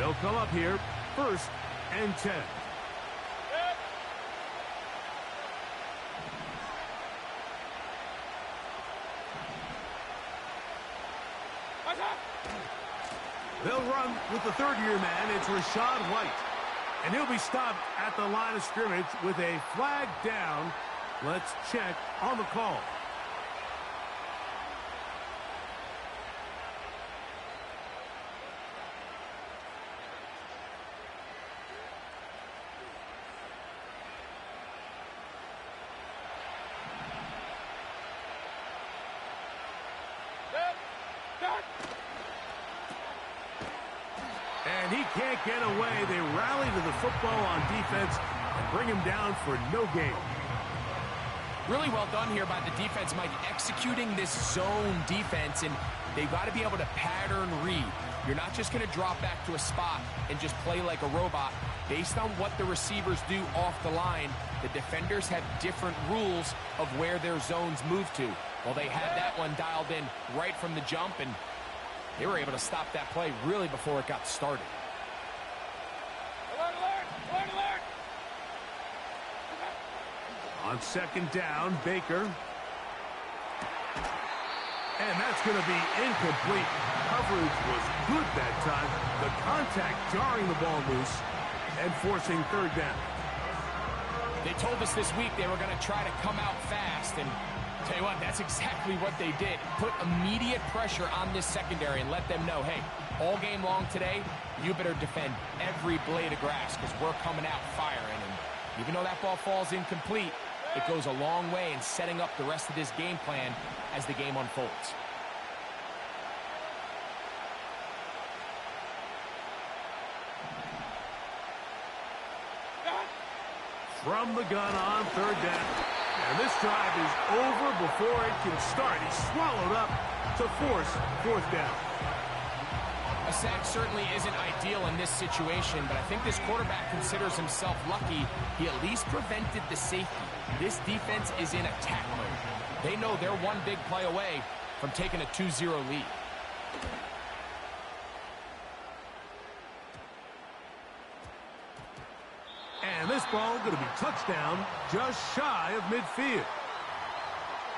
They'll come up here, 1st and 10. They'll run with the third-year man. It's Rachaad White. And he'll be stopped at the line of scrimmage with a flag down. Let's check on the call. And he can't get away. They rally to the football on defense and bring him down for no gain. Really well done here by the defense, Mike, executing this zone defense, and they've got to be able to pattern read. You're not just going to drop back to a spot and just play like a robot. Based on what the receivers do off the line, the defenders have different rules of where their zones move to. Well, they had that one dialed in right from the jump, and they were able to stop that play really before it got started. Alert, alert, alert, alert. On 2nd down, Baker. And that's going to be incomplete. Coverage was good that time. The contact jarring the ball loose and forcing 3rd down. They told us this week they were going to try to come out fast, and tell you what, that's exactly what they did. Put immediate pressure on this secondary and let them know, hey, all game long today, you better defend every blade of grass because we're coming out firing. And even though that ball falls incomplete, it goes a long way in setting up the rest of this game plan as the game unfolds. From the gun on 3rd down. And this drive is over before it can start. He's swallowed up to force 4th down. A sack certainly isn't ideal in this situation, but I think this quarterback considers himself lucky he at least prevented the safety. This defense is in attack mode. They know they're one big play away from taking a 2-0 lead. And this ball going to be touchdown just shy of midfield.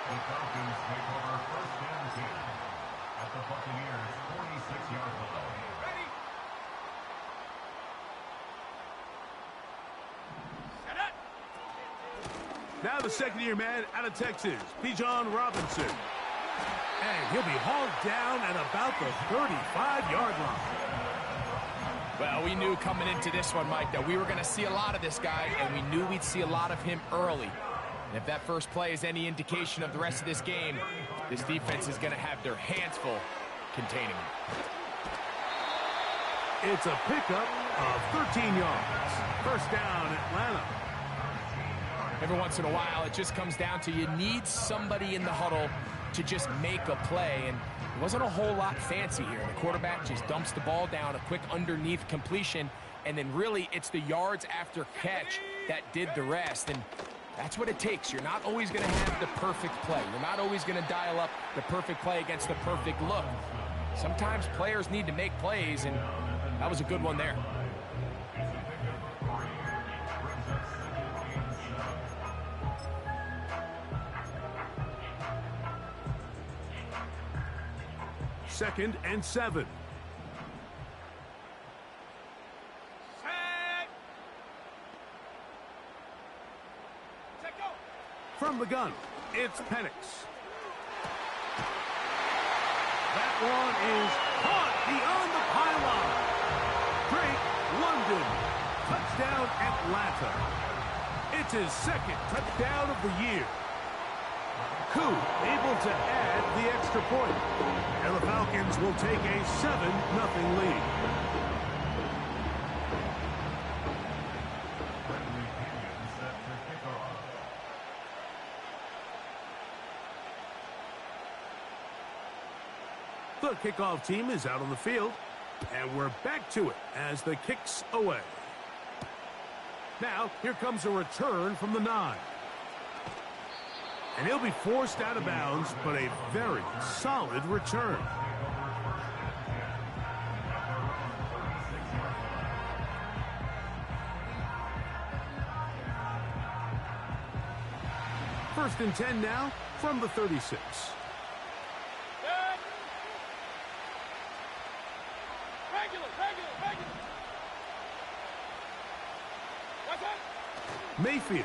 The Falcons take over 1st and 10 at the Buccaneers' 46-yard line. Ready? Set up. Now the 2nd-year man out of Texas, Bijan Robinson. And he'll be hauled down at about the 35-yard line. Well, we knew coming into this one, Mike, that we were going to see a lot of this guy, and we knew we'd see a lot of him early. And if that first play is any indication of the rest of this game, this defense is going to have their hands full containing him. It's a pickup of 13 yards. 1st down, Atlanta. Every once in a while, it just comes down to you need somebody in the huddle to just make a play, and it wasn't a whole lot fancy here. The quarterback just dumps the ball down, a quick underneath completion, and then really it's the yards after catch that did the rest, and that's what it takes. You're not always going to have the perfect play. You're not always going to dial up the perfect play against the perfect look. Sometimes players need to make plays, and that was a good one there. Second and 7. Set. Set, go. From the gun, it's Penix. That one is caught beyond the pylon. Drake London, touchdown Atlanta. It's his 2nd touchdown of the year. Koo able to add the extra point. And the Falcons will take a 7-0 lead. Bradley Pinion set to kick off. The kickoff team is out on the field. And we're back to it as the kick's away. Now, here comes a return from the 9. And he'll be forced out of bounds, but a very solid return. First and 10 now from the 36. Set. Regular. What's that? Mayfield.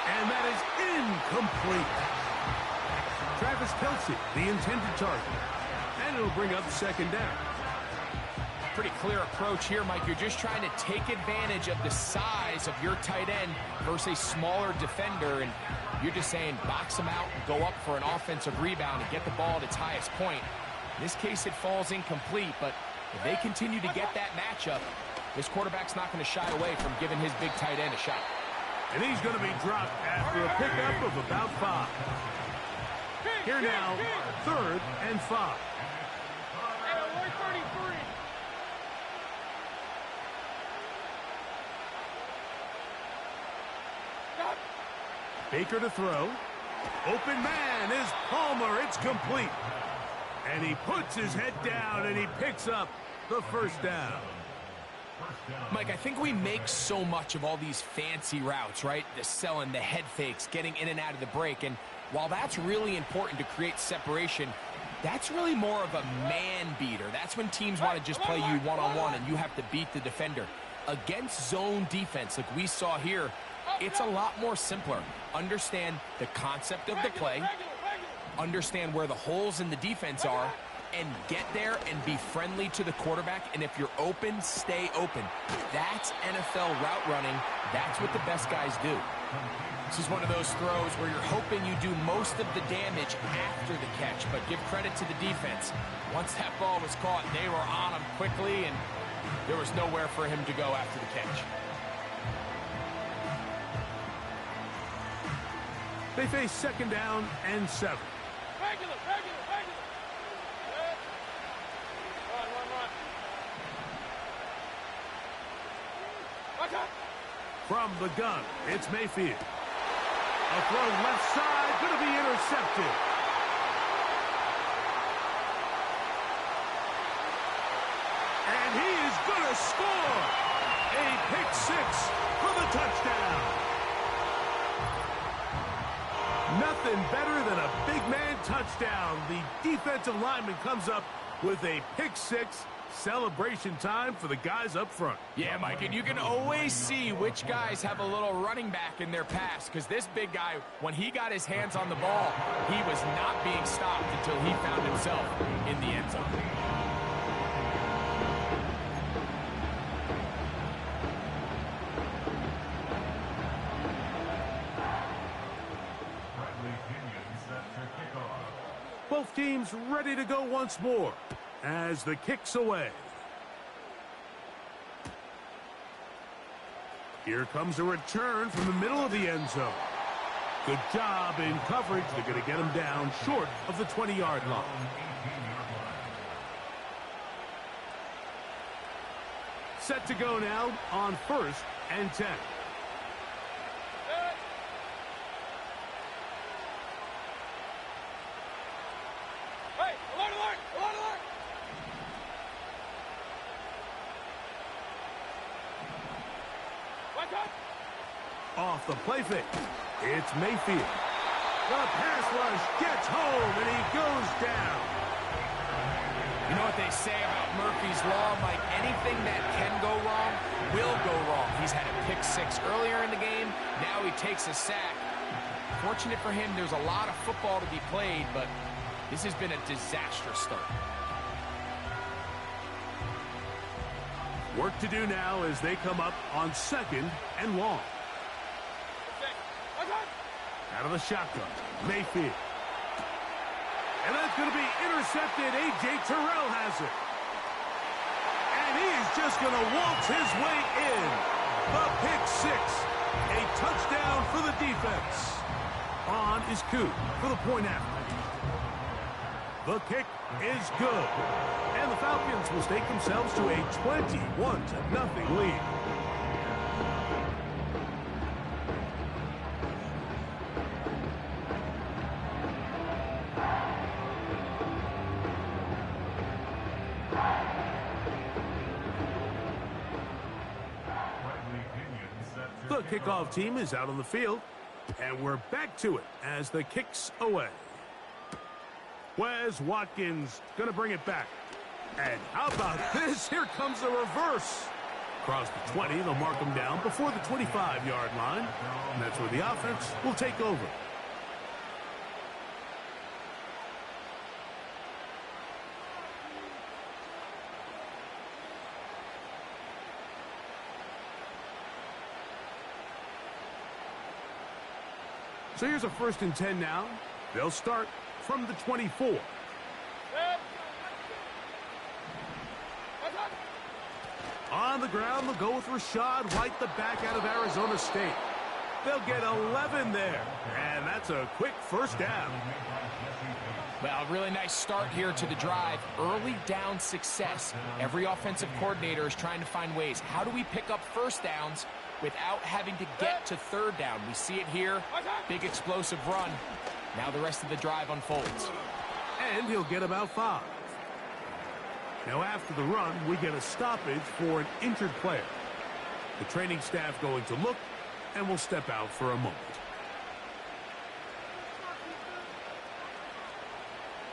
And that is incomplete. Travis Kelce, the intended target. And it'll bring up second down. Pretty clear approach here, Mike. You're just trying to take advantage of the size of your tight end versus a smaller defender, and you're just saying box him out and go up for an offensive rebound and get the ball at its highest point. In this case, it falls incomplete, but if they continue to get that matchup, this quarterback's not going to shy away from giving his big tight end a shot. And he's going to be dropped after a pickup of about 5. Here now, 3rd and 5. Baker to throw. Open man is Palmer. It's complete. And he puts his head down and he picks up the first down. Mike, I think we make so much of all these fancy routes, right? The selling, the head fakes, getting in and out of the break. And while that's really important to create separation, that's really more of a man beater. That's when teams want to just play you one-on-one and you have to beat the defender. Against zone defense, like we saw here, it's a lot more simpler. Understand the concept of the play, understand where the holes in the defense are, and get there and be friendly to the quarterback. And if you're open, stay open. That's NFL route running. That's what the best guys do. This is one of those throws where you're hoping you do most of the damage after the catch, but give credit to the defense. Once that ball was caught, they were on him quickly, and there was nowhere for him to go after the catch. They face second down and 7. Regular. Run. Watch out. From the gun, it's Mayfield. A throw left side, going to be intercepted. And he is going to score. A pick 6 for the touchdown. Nothing better than a big man touchdown. The defensive lineman comes up with a pick 6. Celebration time for the guys up front. Yeah, Mike, and you can always see which guys have a little running back in their pass, because this big guy, when he got his hands on the ball, he was not being stopped until he found himself in the end zone. Both teams ready to go once more as the kick's away. Here comes a return from the middle of the end zone. Good job in coverage. They're going to get him down short of the 20-yard line. Set to go now on 1st and 10. Off the play fake, it's Mayfield. The pass rush gets home, and he goes down. You know what they say about Murphy's Law, Mike? Anything that can go wrong will go wrong. He's had a pick 6 earlier in the game. Now he takes a sack. Fortunate for him, there's a lot of football to be played, but this has been a disastrous start. Work to do now as they come up on 2nd and long. Out of the shotgun, Mayfield. And that's going to be intercepted. A.J. Terrell has it. And he is just going to waltz his way in. The pick 6. A touchdown for the defense. On is Coop for the point after. The kick is good. And the Falcons will stake themselves to a 21-0 lead. The kickoff team is out on the field, and we're back to it as the kick's away. Wes Watkins going to bring it back. And how about this? Here comes the reverse. Across the 20, they'll mark them down before the 25-yard line. And that's where the offense will take over. So here's a 1st and 10 now. They'll start from the 24. On the ground, they'll go with Rachaad White, the back out of Arizona State. They'll get 11 there, and that's a quick 1st down. Well, really nice start here to the drive. Early down success. Every offensive coordinator is trying to find ways. How do we pick up 1st downs without having to get to 3rd down? We see it here. Big explosive run. Now the rest of the drive unfolds. And he'll get about 5. Now after the run, we get a stoppage for an injured player. The training staff going to look, and will step out for a moment.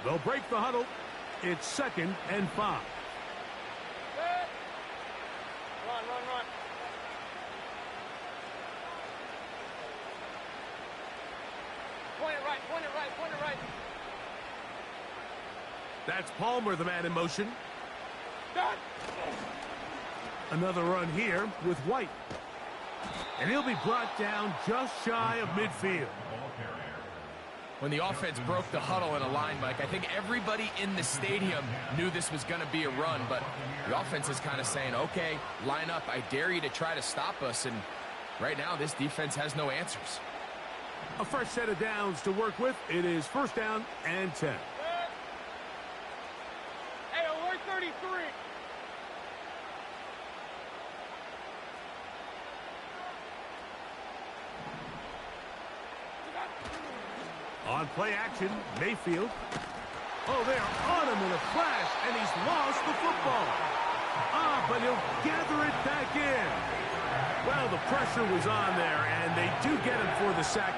They'll break the huddle. It's 2nd and 5. Run. Point it right. That's Palmer, the man in motion. Done. Another run here with White. And he'll be brought down just shy of midfield. When the offense broke the huddle in a line, Mike, I think everybody in the stadium knew this was going to be a run, but the offense is kind of saying, okay, line up. I dare you to try to stop us, and right now this defense has no answers. A fresh set of downs to work with. It is 1st down and 10. Hey, alert 33. On play action, Mayfield. Oh, they're on him in a flash, and he's lost the football. But he'll gather it back in. Well, the pressure was on there, and they do get him for the sack.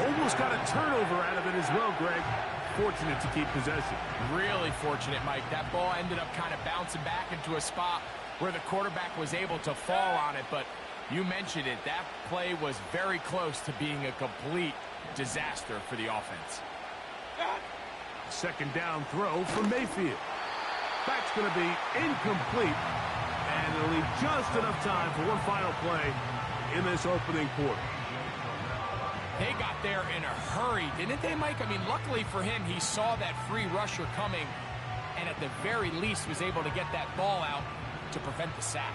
Almost got a turnover out of it as well, Greg. Fortunate to keep possession. Really fortunate, Mike. That ball ended up kind of bouncing back into a spot where the quarterback was able to fall on it, but you mentioned it. That play was very close to being a complete disaster for the offense. 2nd down throw for Mayfield. That's going to be incomplete, and it'll leave just enough time for one final play in this opening quarter. They got there in a hurry, didn't they, Mike? I mean, luckily for him, he saw that free rusher coming, and at the very least was able to get that ball out to prevent the sack.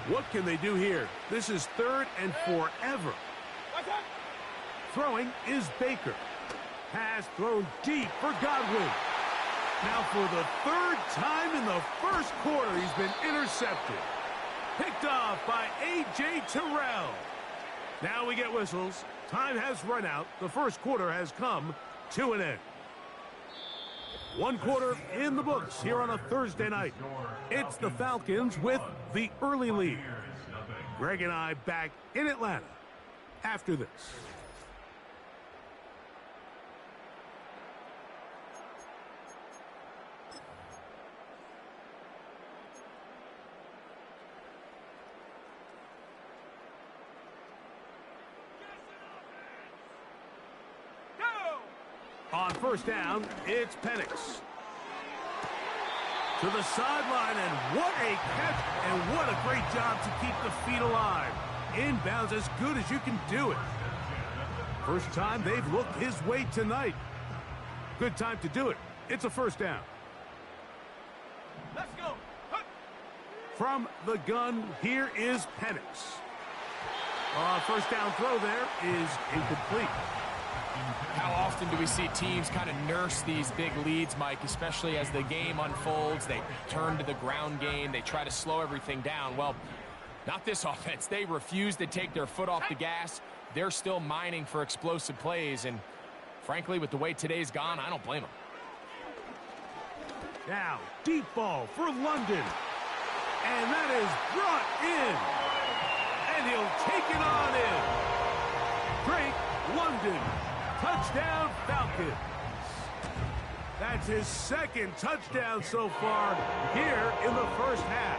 What can they do here? This is 3rd and forever. Throwing is Baker. Pass thrown deep for Godwin. Now for the 3rd time in the 1st quarter, he's been intercepted. Picked off by A.J. Terrell. Now we get whistles. Time has run out. The 1st quarter has come to an end. 1 quarter in the books here on a Thursday night. It's the Falcons with the early lead. Greg and I back in Atlanta after this. On 1st down, it's Penix. To the sideline, and what a catch, and what a great job to keep the feet alive. Inbounds as good as you can do it. First time they've looked his way tonight. Good time to do it. It's a 1st down. Let's go. From the gun, here is Penix. 1st down throw there is incomplete. How often do we see teams kind of nurse these big leads, Mike, especially as the game unfolds? They turn to the ground game. They try to slow everything down. Well, not this offense. They refuse to take their foot off the gas. They're still mining for explosive plays, and frankly, with the way today's gone, I don't blame them. Now, deep ball for London. And that is brought in. And he'll take it on London. Touchdown, Falcons. That's his second touchdown so far here in the first half.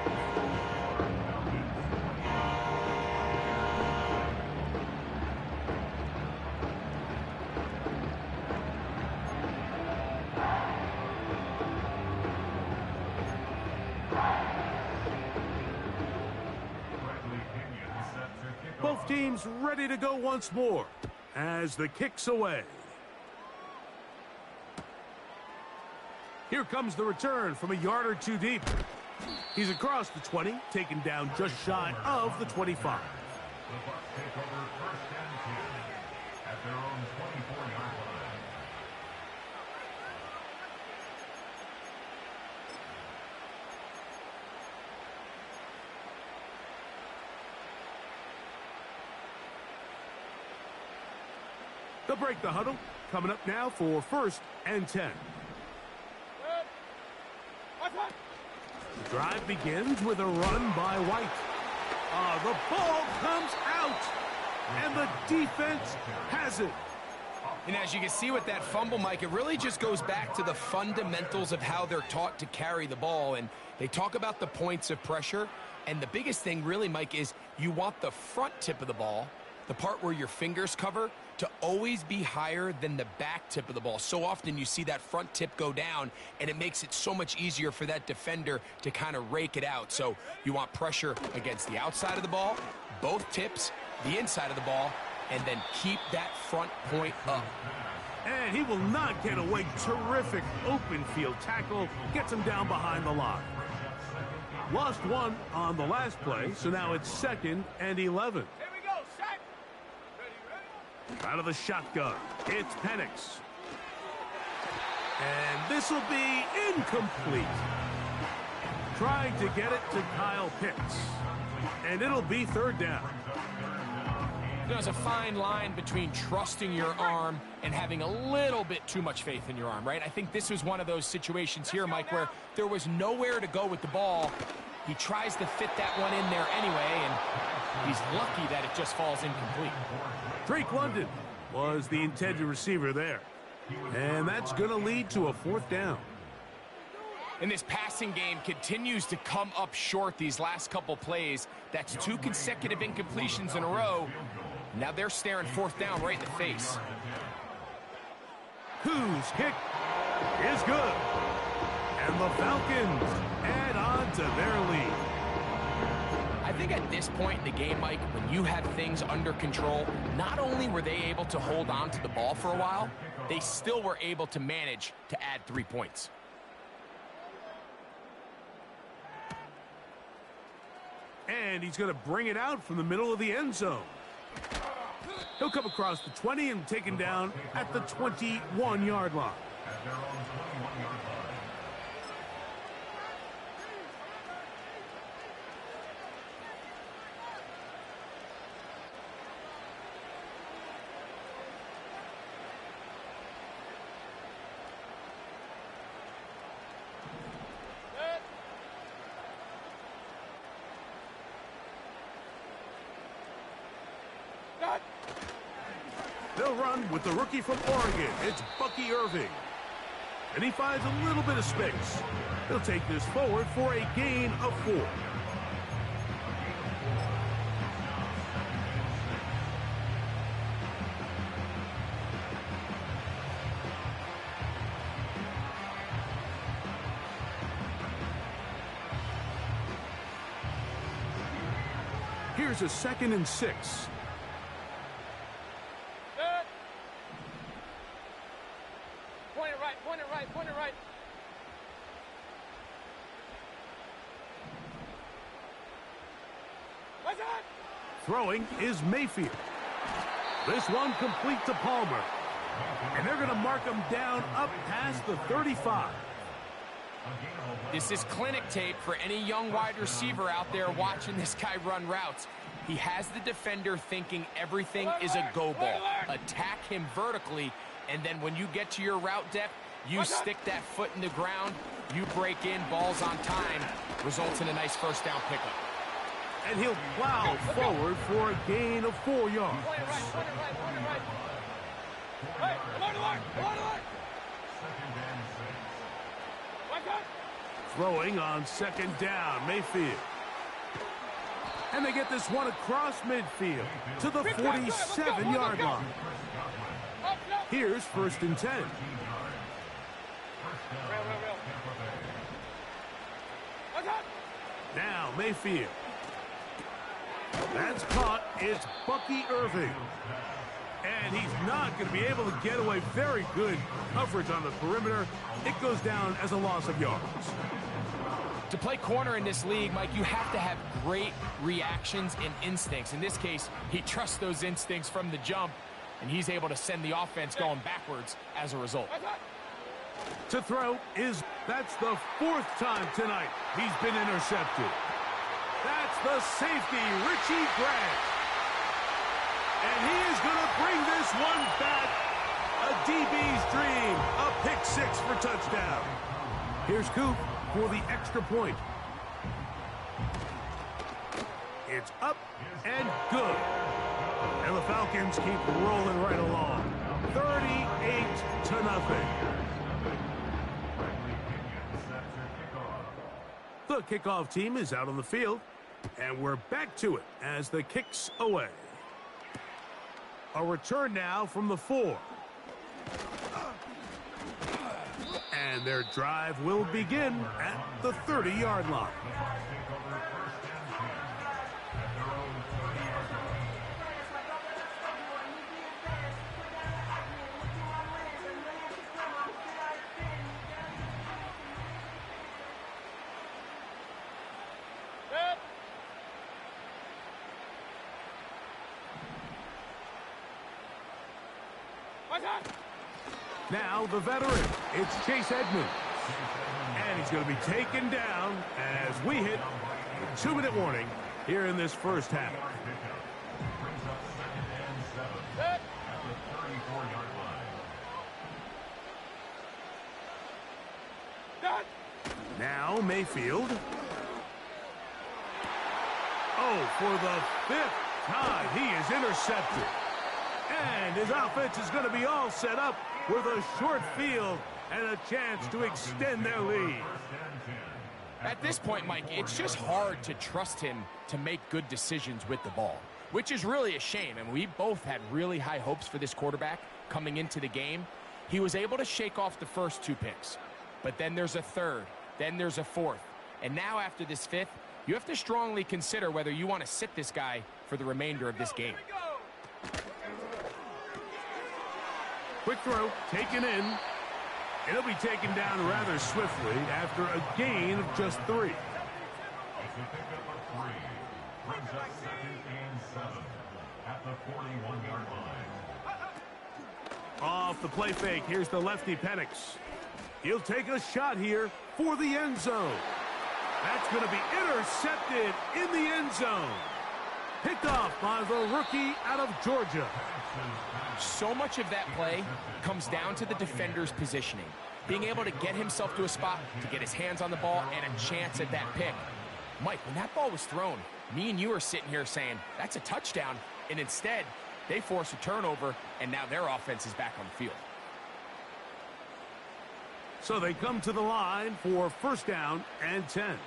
Both teams ready to go once more as the kick's away. Here comes the return from a yard or two deep. He's across the 20, taken down just shy of the 25. The Bucs take over first and 10 at their own 24-yard line. They'll break the huddle. Coming up now for first and 10. The drive begins with a run by White. The ball comes out, and the defense has it. And as you can see with that fumble, Mike, it really just goes back to the fundamentals of how they're taught to carry the ball. And they talk about the points of pressure. And the biggest thing really, Mike, is you want the front tip of the ball, the part where your fingers cover, to always be higher than the back tip of the ball. So often you see that front tip go down, and it makes it so much easier for that defender to kind of rake it out. So you want pressure against the outside of the ball, both tips, the inside of the ball, and then keep that front point up. And he will not get away. Terrific open field tackle. Gets him down behind the line. Lost one on the last play, so now it's second and 11. Here we go, set. Ready. Out of the shotgun, it's Penix. And this will be incomplete. Trying to get it to Kyle Pitts. And it'll be third down. There's a fine line between trusting your arm and having a little bit too much faith in your arm, right? I think this was one of those situations here, Mike, where there was nowhere to go with the ball. He tries to fit that one in there anyway, and he's lucky that it just falls incomplete. Drake London was the intended receiver there. And that's going to lead to a fourth down. And this passing game continues to come up short these last couple plays. That's 2 consecutive incompletions in a row. Now they're staring fourth down right in the face. Whose kick is good. And the Falcons add on to their lead. I think at this point in the game, Mike, when you have things under control, not only were they able to hold on to the ball for a while, they still were able to manage to add 3 points. And he's going to bring it out from the middle of the end zone. He'll come across the 20 and taken down at the 21-yard line. At their own 21-yard line. They'll run with the rookie from Oregon. It's Bucky Irving. And he finds a little bit of space. He'll take this forward for a gain of 4. Here's a 2nd and 6. Point it right. What's that? Throwing is Mayfield. This one complete to Palmer. And they're going to mark him down up past the 35. This is clinic tape for any young wide receiver out there watching this guy run routes. He has the defender thinking everything is a go ball. Attack him vertically, and then when you get to your route depth, you stick that foot in the ground, you break in, balls on time, results in a nice first down pickup. And he'll plow forward for a gain of 4 yards. Point it right. Hey, along the line, along the line. Second and 6. Watch out. Throwing on second down, Mayfield. And they get this one across midfield to the 47-yard line. Up, up. Here's 1st and 10. Rail. Watch out. Now Mayfield. That's caught. It's Bucky Irving. And he's not going to be able to get away. Very good coverage on the perimeter. It goes down as a loss of yards. To play corner in this league, Mike, you have to have great reactions and instincts. In this case, he trusts those instincts from the jump, and he's able to send the offense going backwards as a result. To throw that's the 4th time tonight he's been intercepted. That's the safety, Richie Grant. And he is going to bring this one back. A DB's dream. A pick 6 for touchdown. Here's Coop for the extra point. It's up and good. And the Falcons keep rolling right along. 38-0. The kickoff team is out on the field, and we're back to it as the kick's away. A return now from the 4. And their drive will begin at the 30-yard line. Now the veteran, it's Chase Edmonds. And he's going to be taken down as we hit the 2-minute warning here in this first half. Now Mayfield. Oh, for the 5th time, he is intercepted. And his offense is going to be all set up with a short field and a chance to extend their lead. At this point, Mike, it's just hard to trust him to make good decisions with the ball, which is really a shame. And we both had really high hopes for this quarterback coming into the game. He was able to shake off the first 2 picks, but then there's a 3rd, then there's a 4th. And now after this 5th, you have to strongly consider whether you want to sit this guy for the remainder of this game. Quick throw, taken in. It'll be taken down rather swiftly after a gain of just 3. Brings up 2nd and 7 at the 41-yard line. Off the play fake, here's the lefty Penix. He'll take a shot here for the end zone. That's going to be intercepted in the end zone. Picked off by the rookie out of Georgia. So much of that play comes down to the defender's positioning. Being able to get himself to a spot, to get his hands on the ball, and a chance at that pick. Mike, when that ball was thrown, me and you are sitting here saying, that's a touchdown. And instead, they force a turnover, and now their offense is back on the field. So they come to the line for 1st down and 10.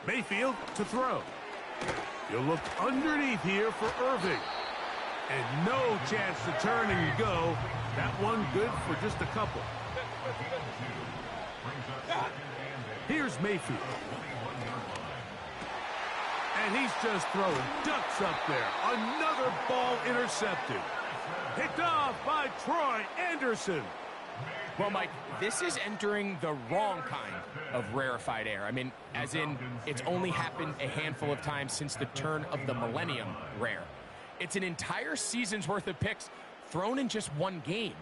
Mayfield to throw. He'll look underneath here for Irving. And no chance to turn and go. That one good for just a couple. Here's Mayfield. And he's just throwing ducks up there. Another ball intercepted. Picked off by Troy Anderson. Well, Mike, this is entering the wrong kind of rarefied air. I mean, as in, it's only happened a handful of times since the turn of the millennium rare. It's an entire season's worth of picks thrown in just one game.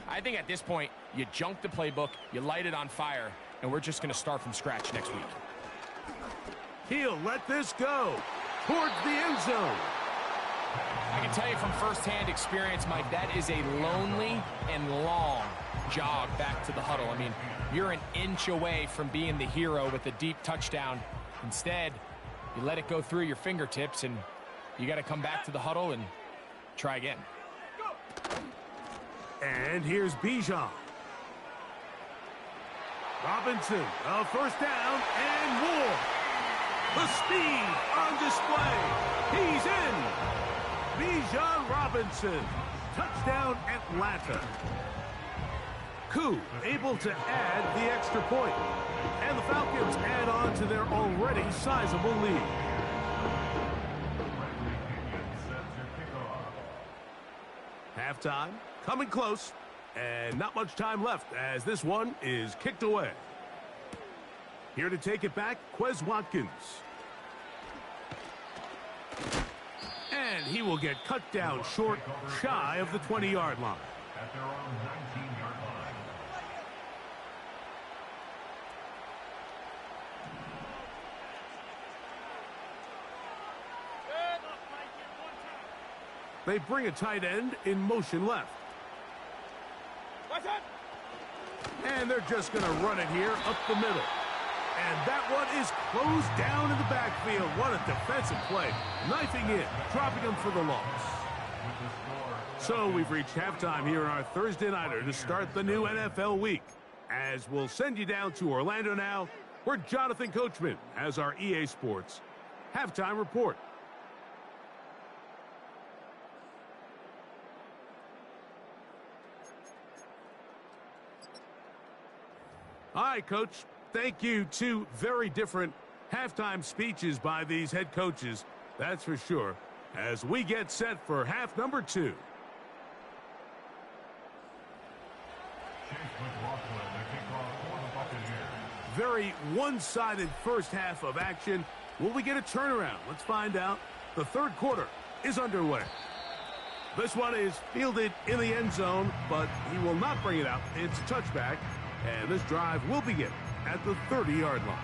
I think at this point, you junk the playbook, you light it on fire, and we're just going to start from scratch next week. He'll let this go towards the end zone. I can tell you from firsthand experience, Mike, that is a lonely and long jog back to the huddle. I mean, you're an inch away from being the hero with a deep touchdown. Instead, you let it go through your fingertips, and you got to come back to the huddle and Try again. And here's Bijan. Robinson, a first down and more. The speed on display. He's in. Bijan Robinson. Touchdown, Atlanta. Koo able to add the extra point. And the Falcons add on to their already sizable lead. Halftime, coming close, and not much time left as this one is kicked away. Here to take it back, Quez Watkins. And he will get cut down short, shy of the 20-yard line. At their own 19-yard line. They bring a tight end in motion left. And they're just going to run it here up the middle. And that one is closed down in the backfield. What a defensive play. Knifing in, dropping him for the loss. So we've reached halftime here on our Thursday Nighter to start the new NFL week. As we'll send you down to Orlando now, where Jonathan Coachman has our EA Sports halftime report. All right, Coach. Thank you. Two very different halftime speeches by these head coaches, that's for sure, as we get set for half number 2. Very one-sided first half of action. Will we get a turnaround? Let's find out. The third quarter is underway. This one is fielded in the end zone, but he will not bring it out. It's a touchback, and this drive will begin at the 30-yard line.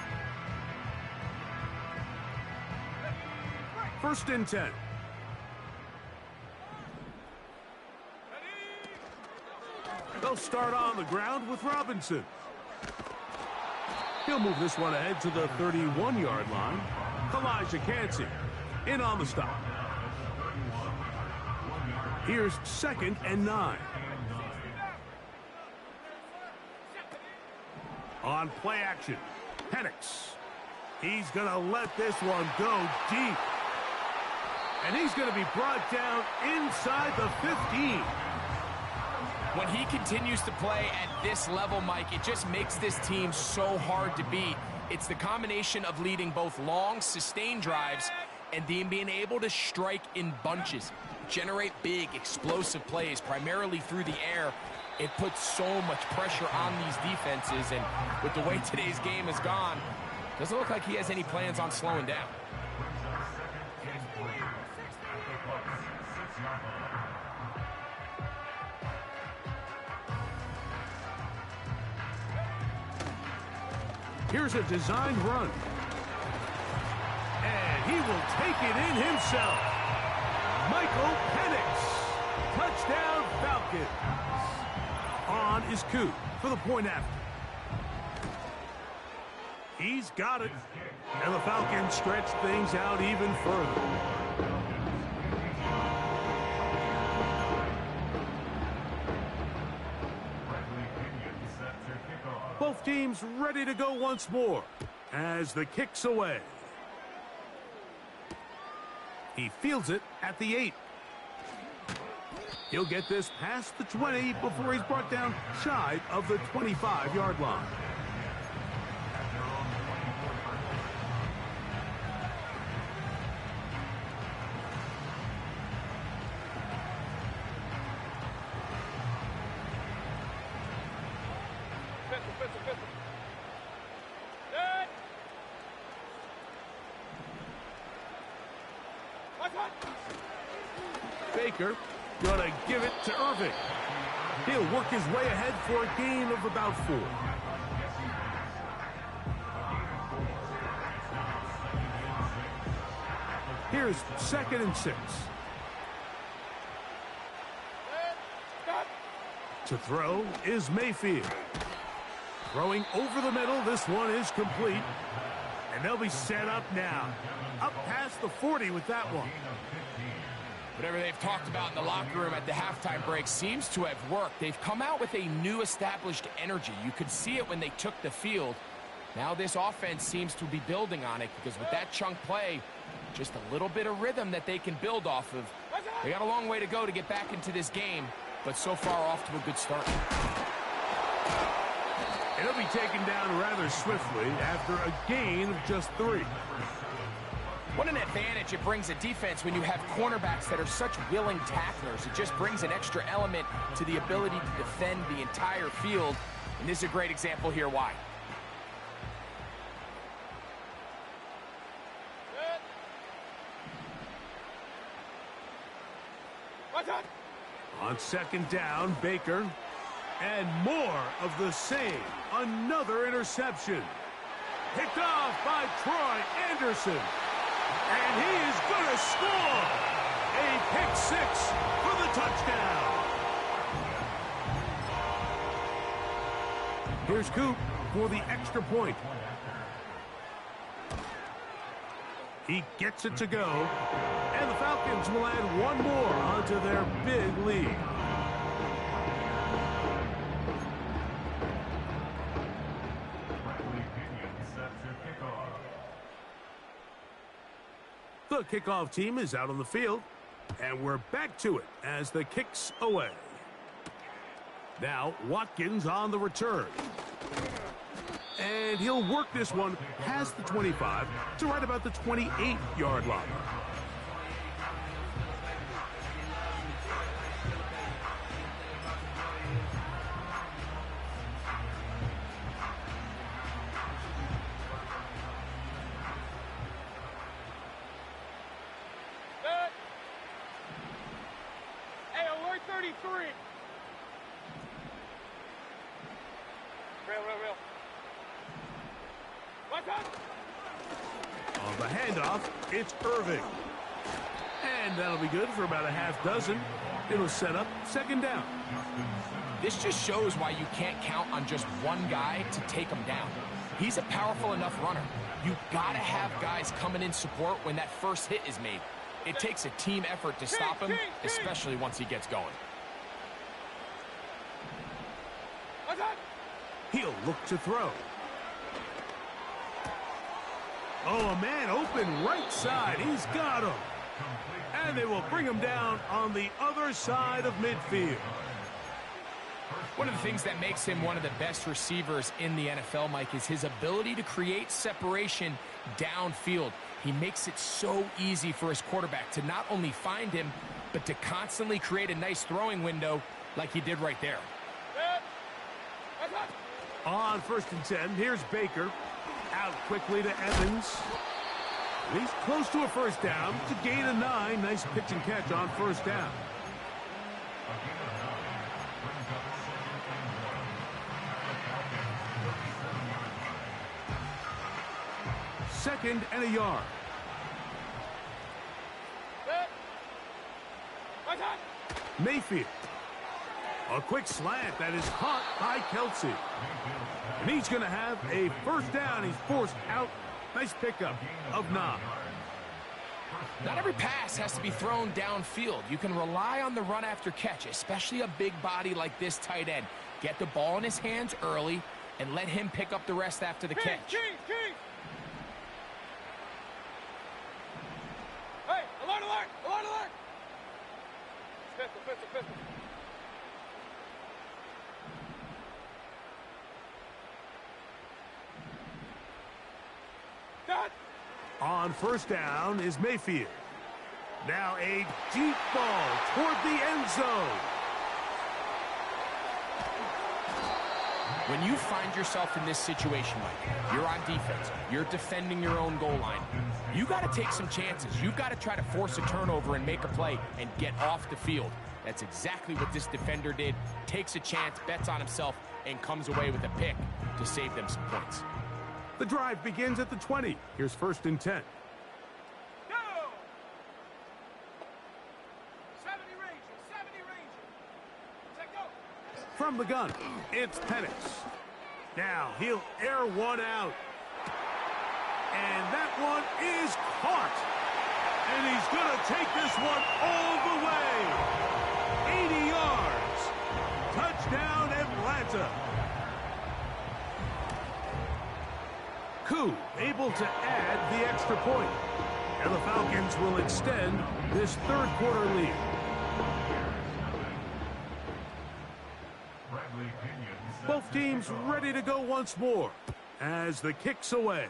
First and 10. They'll start on the ground with Robinson. He'll move this one ahead to the 31-yard line. Elijah Cansey in on the stop. Here's 2nd and 9. On play action, Penix. He's going to let this one go deep. And he's going to be brought down inside the 15. When he continues to play at this level, Mike, it just makes this team so hard to beat. It's the combination of leading both long, sustained drives and then being able to strike in bunches, generate big, explosive plays, primarily through the air. It puts so much pressure on these defenses, and with the way today's game has gone, doesn't look like he has any plans on slowing down. Here's a designed run. And he will take it in himself. Michael Penix. Touchdown Falcons. On is Koo for the point after. He's got it. And the Falcons stretch things out even further. Both teams ready to go once more as the kick's away. He fields it at the 8. He'll get this past the 20 before he's brought down shy of the 25-yard line. Baker gonna give it to Irving. He'll work his way ahead for a gain of about 4. Here's 2nd and 6. To throw is Mayfield. Throwing over the middle, this one is complete. And they'll be set up now. Up past the 40 with that one. Whatever they've talked about in the locker room at the halftime break seems to have worked. They've come out with a new established energy. You could see it when they took the field. Now this offense seems to be building on it because with that chunk play, just a little bit of rhythm that they can build off of. They got a long way to go to get back into this game, but so far off to a good start. It'll be taken down rather swiftly after a gain of just 3. What an advantage it brings a defense when you have cornerbacks that are such willing tacklers. It just brings an extra element to the ability to defend the entire field. And this is a great example here why. On 2nd down, Baker. And more of the same. Another interception. Picked off by Troy Anderson. And he is going to score. A pick 6 for the touchdown. Here's Coop for the extra point. He gets it to go. And the Falcons will add one more onto their big lead. The kickoff team is out on the field, and we're back to it as the kick's away. Now, Watkins on the return. And he'll work this one past the 25 to right about the 28-yard line. On the handoff, it's Irving. And that'll be good for about a half dozen. It'll set up 2nd down. This just shows why you can't count on just one guy to take him down. He's a powerful enough runner. You gotta have guys coming in support when that first hit is made. It takes a team effort to stop him, especially once he gets going. He'll look to throw. Oh, a man open right side. He's got him. And they will bring him down on the other side of midfield. One of the things that makes him one of the best receivers in the NFL, Mike, is his ability to create separation downfield. He makes it so easy for his quarterback to not only find him, but to constantly create a nice throwing window like he did right there. On 1st and 10, here's Baker. Out quickly to Evans. And he's close to a 1st down to gain a 9. Nice pitch and catch on 1st down. Second and a yard. Mayfield. A quick slant that is caught by Kelsey. And he's going to have a 1st down. He's forced out. Nice pickup of 9. Not every pass has to be thrown downfield. You can rely on the run after catch, especially a big body like this tight end. Get the ball in his hands early and let him pick up the rest after the catch. Hey, alert, alert, alert, alert. Pistol. On 1st down is Mayfield. Now a deep ball toward the end zone. When you find yourself in this situation, Mike, you're on defense, you're defending your own goal line, you got to take some chances. You've got to try to force a turnover and make a play and get off the field. That's exactly what this defender did. Takes a chance, bets on himself, and comes away with a pick to save them some points. The drive begins at the 20. Here's 1st and 10. Go! 70 Ranger. Check go. From the gun, it's Penix. Now he'll air one out. And that one is caught. And he's going to take this one all the way. 80 yards. Touchdown, Atlanta. Koo able to add the extra point. And the Falcons will extend this third quarter lead. Both teams ready to go once more as the kick's away.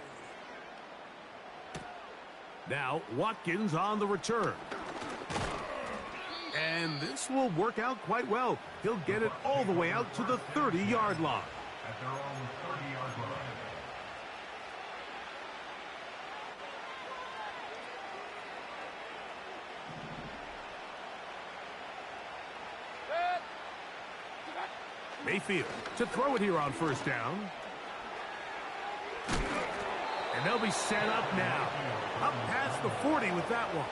Now Watkins on the return. And this will work out quite well. He'll get it all the way out to the 30-yard line. At their own 30-yard line. Mayfield to throw it here on first down. And they'll be set up now. Up past the 40 with that one.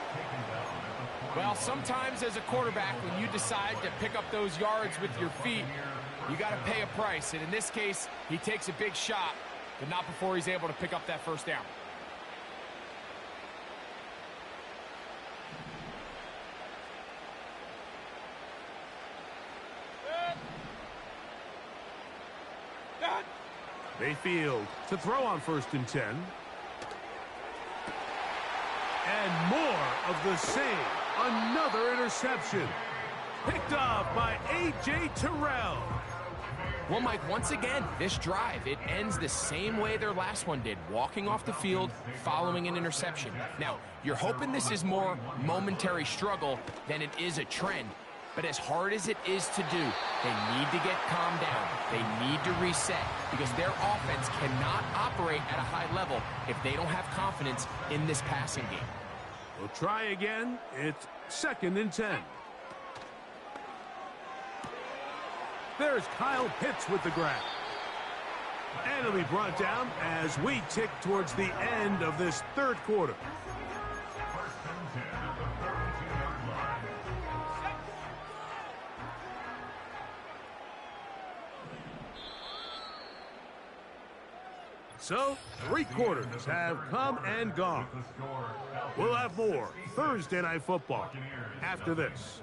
Well, sometimes as a quarterback, when you decide to pick up those yards with your feet, you got to pay a price. And in this case, he takes a big shot, but not before he's able to pick up that first down. Mayfield to throw on first and 10. And more of the same. Another interception. Picked off by A.J. Terrell. Well, Mike, once again, this drive, it ends the same way their last one did, walking off the field following an interception. Now, you're hoping this is more momentary struggle than it is a trend. But as hard as it is to do, they need to get calmed down. They need to reset because their offense cannot operate at a high level if they don't have confidence in this passing game. We'll try again. It's second and 10. There's Kyle Pitts with the grab. And it'll be brought down as we tick towards the end of this third quarter. First and 10 at the 32-yard line. So, three quarters have come and gone. We'll have more Thursday Night Football after this.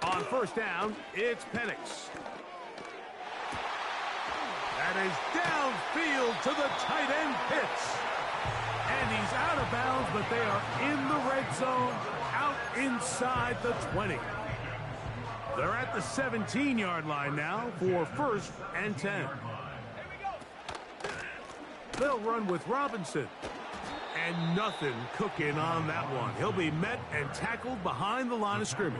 On first down, it's Penix. That is downfield to the tight end Pitts. And he's out of bounds, but they are in the red zone, out inside the 20. They're at the 17-yard line now for first and 10. They'll run with Robinson. And nothing cooking on that one. He'll be met and tackled behind the line of scrimmage.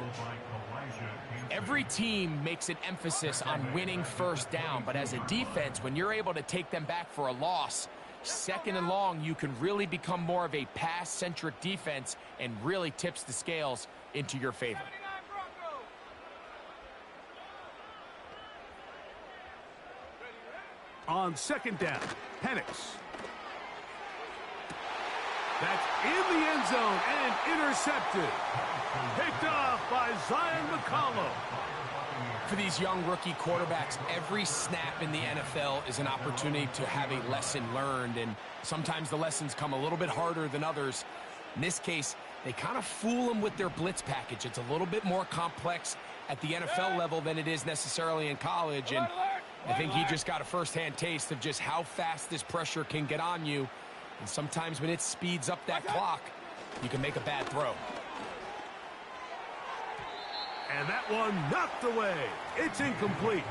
Every team makes an emphasis on winning first down, but as a defense, when you're able to take them back for a loss, second and long, you can really become more of a pass-centric defense and really tips the scales into your favor. On second down, Penix. That's in the end zone and intercepted. Picked off by Zion McCollum. For these young rookie quarterbacks, every snap in the NFL is an opportunity to have a lesson learned, and sometimes the lessons come a little bit harder than others. In this case, they kind of fool them with their blitz package. It's a little bit more complex at the NFL level than it is necessarily in college, and I think he just got a first-hand taste of just how fast this pressure can get on you. And sometimes when it speeds up that clock, you can make a bad throw. And that one knocked away. It's incomplete.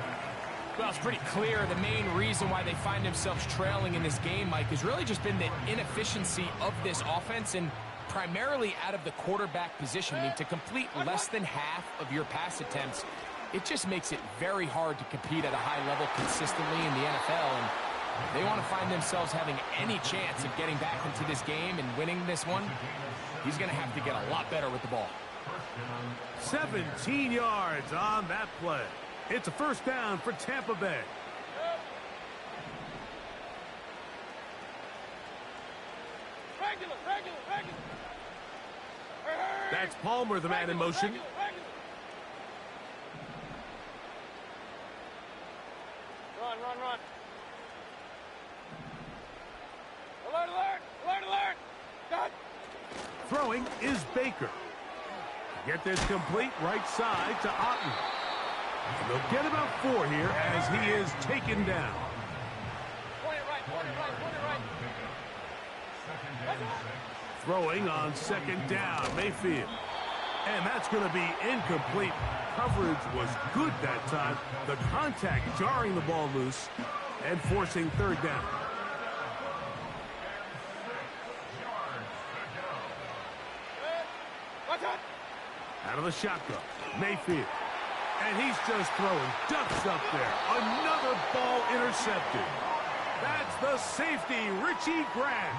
Well, it's pretty clear the main reason why they find themselves trailing in this game, Mike, has really just been the inefficiency of this offense. And primarily out of the quarterback position. I mean, to complete less than half of your pass attempts, it just makes it very hard to compete at a high level consistently in the NFL. And if they want to find themselves having any chance of getting back into this game and winning this one, he's going to have to get a lot better with the ball. 17 yards on that play. It's a first down for Tampa Bay. Regular. That's Palmer, the man in motion. Run. Alert. Done. Throwing is Baker. Get this complete, right side to Otten. And they'll get about 4 here as he is taken down. Point it right. Throwing on second down, Mayfield. And that's going to be incomplete. Coverage was good that time. The contact jarring the ball loose and forcing third down. Out of the shotgun, Mayfield. And he's just throwing ducks up there. Another ball intercepted. That's the safety, Richie Grant.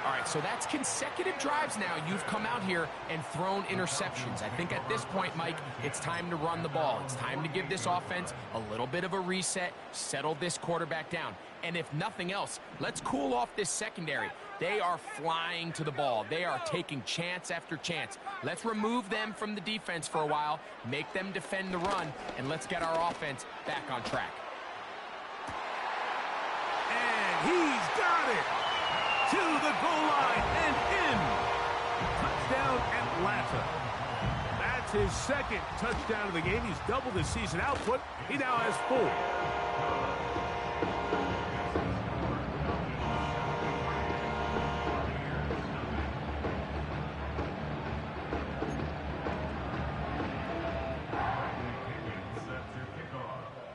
All right, so that's consecutive drives now. You've come out here and thrown interceptions. I think at this point, Mike, it's time to run the ball. It's time to give this offense a little bit of a reset, settle this quarterback down. And if nothing else, let's cool off this secondary. They are flying to the ball. They are taking chance after chance. Let's remove them from the defense for a while, make them defend the run, and let's get our offense back on track. And he's got it. To the goal line and in. Touchdown, Atlanta. That's his second touchdown of the game. He's doubled his season output. He now has 4.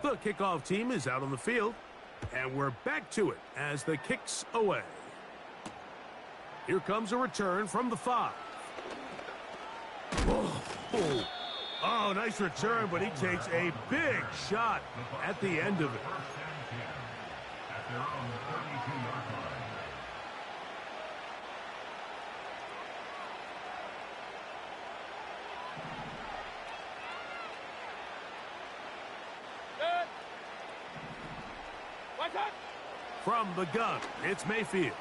The kickoff team is out on the field, and we're back to it as the kick's away. Here comes a return from the 5. Oh, nice return, but he takes a big shot at the end of it. At their own 32-yard line. From the gun, it's Mayfield.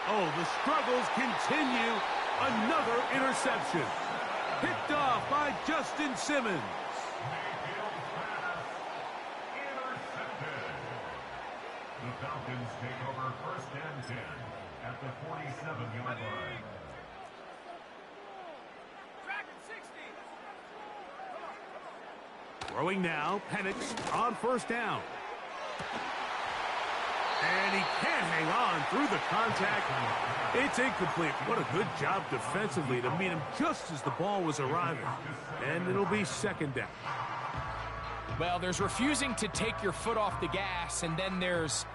Oh, the struggles continue. Another interception. Picked off by Justin Simmons. Mayfield pass intercepted. The Falcons take over first and 10 at the 47-yard line. Tracking 60. Throwing now, Penix on first down. And he can't hang on through the contact. It's incomplete. What a good job defensively to meet him just as the ball was arriving. And it'll be second down. Well, there's refusing to take your foot off the gas, and then there's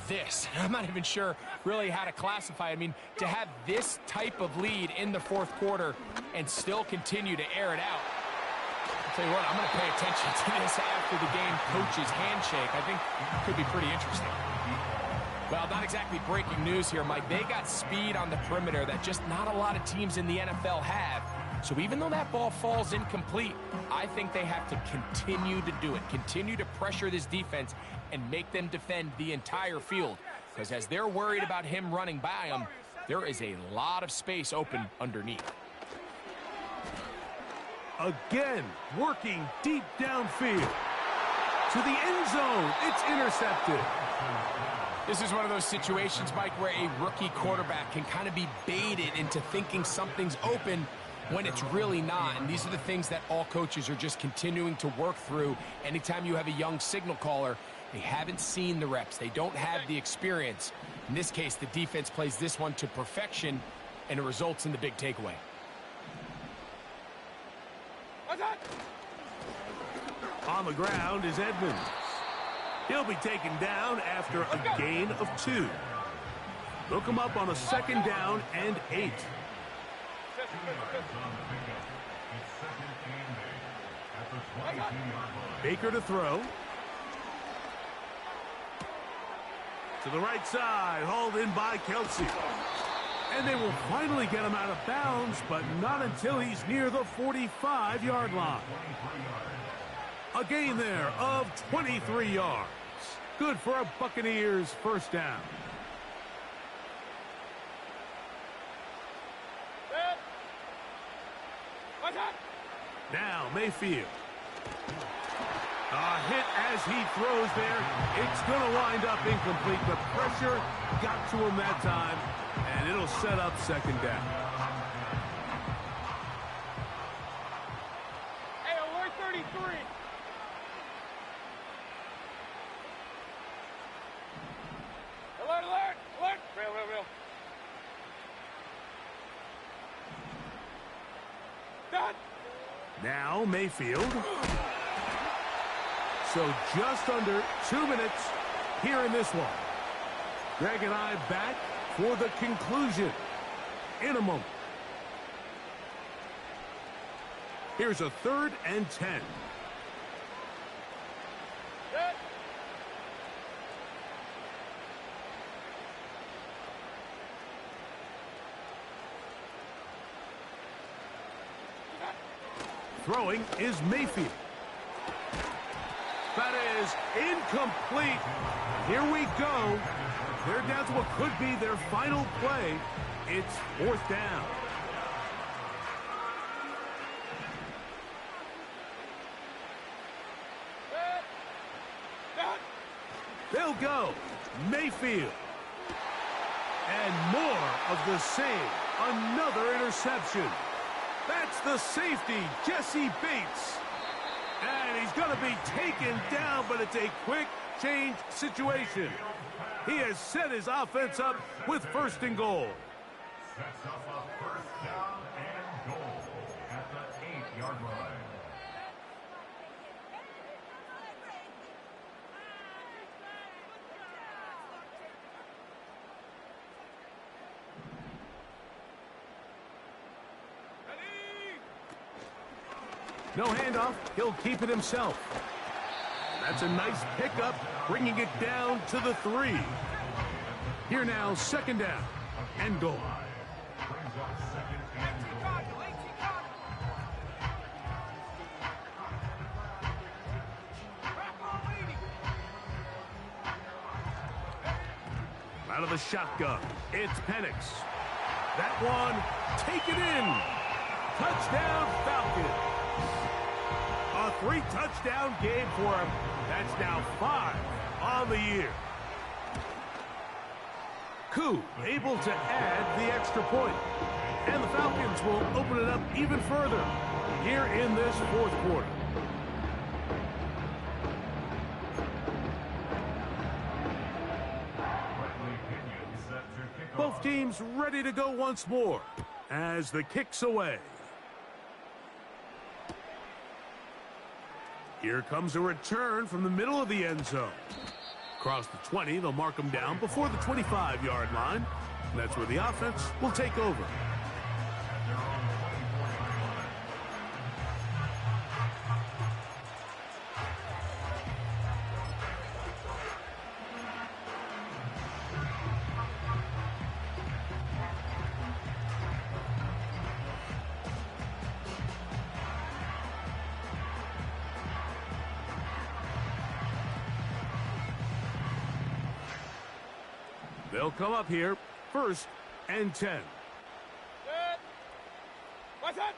this. I'm not even sure really how to classify it. I mean, to have this type of lead in the fourth quarter and still continue to air it out. I'll tell you what, I'm going to pay attention to this after the game coach's handshake. I think it could be pretty interesting. Well, not exactly breaking news here, Mike. They got speed on the perimeter that just not a lot of teams in the NFL have. So even though that ball falls incomplete, I think they have to continue to do it. Continue to pressure this defense and make them defend the entire field. Because as they're worried about him running by them, there is a lot of space open underneath. Again, working deep downfield. To the end zone, it's intercepted. This is one of those situations, Mike, where a rookie quarterback can kind of be baited into thinking something's open when it's really not. And these are the things that all coaches are just continuing to work through. Anytime you have a young signal caller, they haven't seen the reps. They don't have the experience. In this case, the defense plays this one to perfection, and it results in the big takeaway. On the ground is Edmonds. He'll be taken down after a gain of 2. They'll come up on a 2nd down and 8. Fifth, fifth, fifth. On the pickup. It's 2nd and 8 at the 22-yard line. Baker to throw. To the right side, hauled in by Kelsey. And they will finally get him out of bounds, but not until he's near the 45-yard line. A gain there of 23 yards. Good for a Buccaneers 1st down. Set. Watch out. Now Mayfield. A hit as he throws there. It's going to wind up incomplete. The pressure got to him that time, and it'll set up 2nd down. Hey, alert 33. Alert, alert, alert. Real. Done. Now Mayfield. So just under 2 minutes here in this one. Greg and I back for the conclusion in a moment. Here's a 3rd and 10. Set. Throwing is Mayfield. That is incomplete. Here we go. They're down to what could be their final play. It's 4th down. Set. Done. They'll go. Mayfield. And more of the same. Another interception. That's the safety, Jesse Bates. And he's going to be taken down, but it's a quick change situation. He has set his offense up with 1st and goal. Sets up a 1st down and goal at the 8-yard line. No handoff. He'll keep it himself. That's a nice pickup, bringing it down to the 3. Here now, 2nd down and goal. Brings up 2nd and goal. Out of the shotgun, it's Penix. That one, taken in. Touchdown, Falcons. A 3-touchdown game for him. That's now 5 on the year. Koo able to add the extra point. And the Falcons will open it up even further here in this 4th quarter. Both teams ready to go once more as the kick's away. Here comes a return from the middle of the end zone. Across the 20, they'll mark them down before the 25-yard line. And that's where the offense will take over. They'll come up here, 1st and 10. Set. Watch out.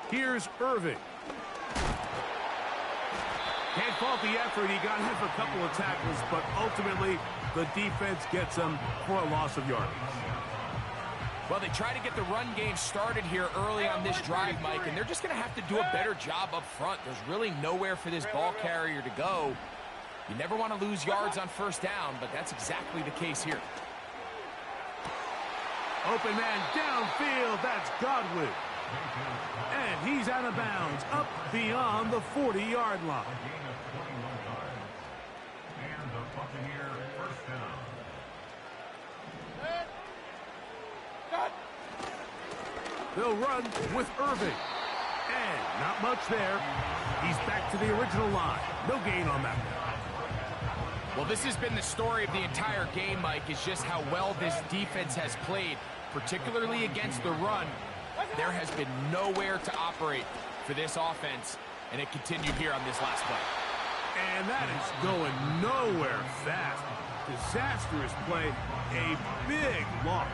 Here's Irving. Can't fault the effort. He got hit for a couple of tackles, but ultimately the defense gets him for a loss of yardage. Well, they try to get the run game started here early on this drive, Mike, and they're just going to have to do a better job up front. There's really nowhere for this ball carrier to go. You never want to lose yards on 1st down, but that's exactly the case here. Open man downfield. That's Godwin. And he's out of bounds, up beyond the 40-yard line. A gain of 21 yards. And the Buccaneer 1st down. Dad. They'll run with Irving. And not much there. He's back to the original line. No gain on that one. Well, this has been the story of the entire game, Mike, is just how well this defense has played, particularly against the run. There has been nowhere to operate for this offense, and it continued here on this last play. And that is going nowhere fast. Disastrous play, a big loss.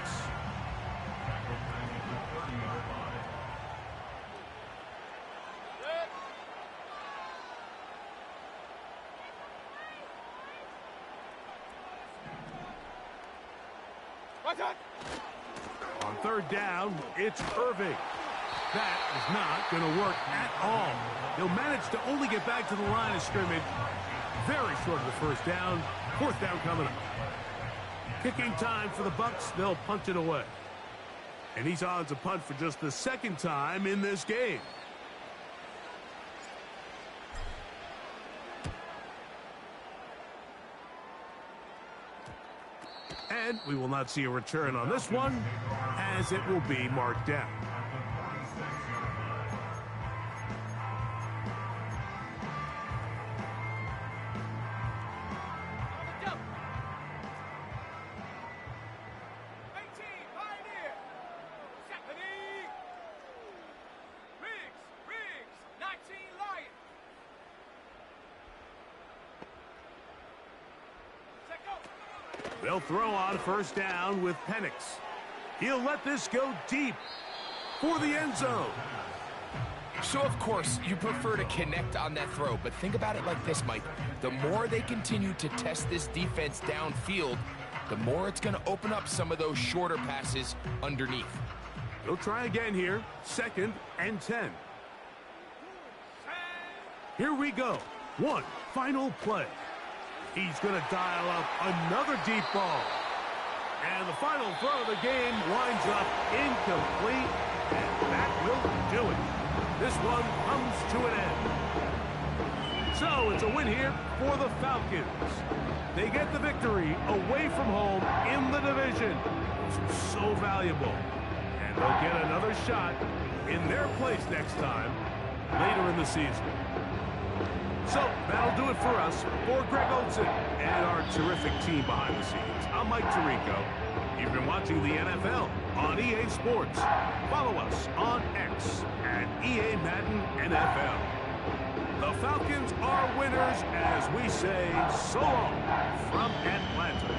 Set. What's that? On third down, it's Irving. That is not going to work at all. He'll manage to only get back to the line of scrimmage. Very short of the first down. Fourth down coming up. Kicking time for the Bucks. They'll punt it away. And he's on to punt for just the second time in this game. And we will not see a return on this one, as it will be marked down. Jump. 18, Pioneer. Stephanie. Riggs, 19, Lion. Set, go. They'll throw on first down with Penix. He'll let this go deep for the end zone. So, of course, you prefer to connect on that throw, but think about it like this, Mike. The more they continue to test this defense downfield, the more it's going to open up some of those shorter passes underneath. They'll try again here. 2nd and 10. Here we go. One final play. He's going to dial up another deep ball. And the final throw of the game winds up incomplete. And that will do it. This one comes to an end. So it's a win here for the Falcons. They get the victory away from home in the division. It's so valuable. And they'll get another shot in their place next time later in the season. So that'll do it for us. For Greg Olsen and our terrific team behind the scenes, I'm Mike Tirico. You've been watching the NFL on EA Sports. Follow us on X at EA Madden NFL. The Falcons are winners as we say so long from Atlanta.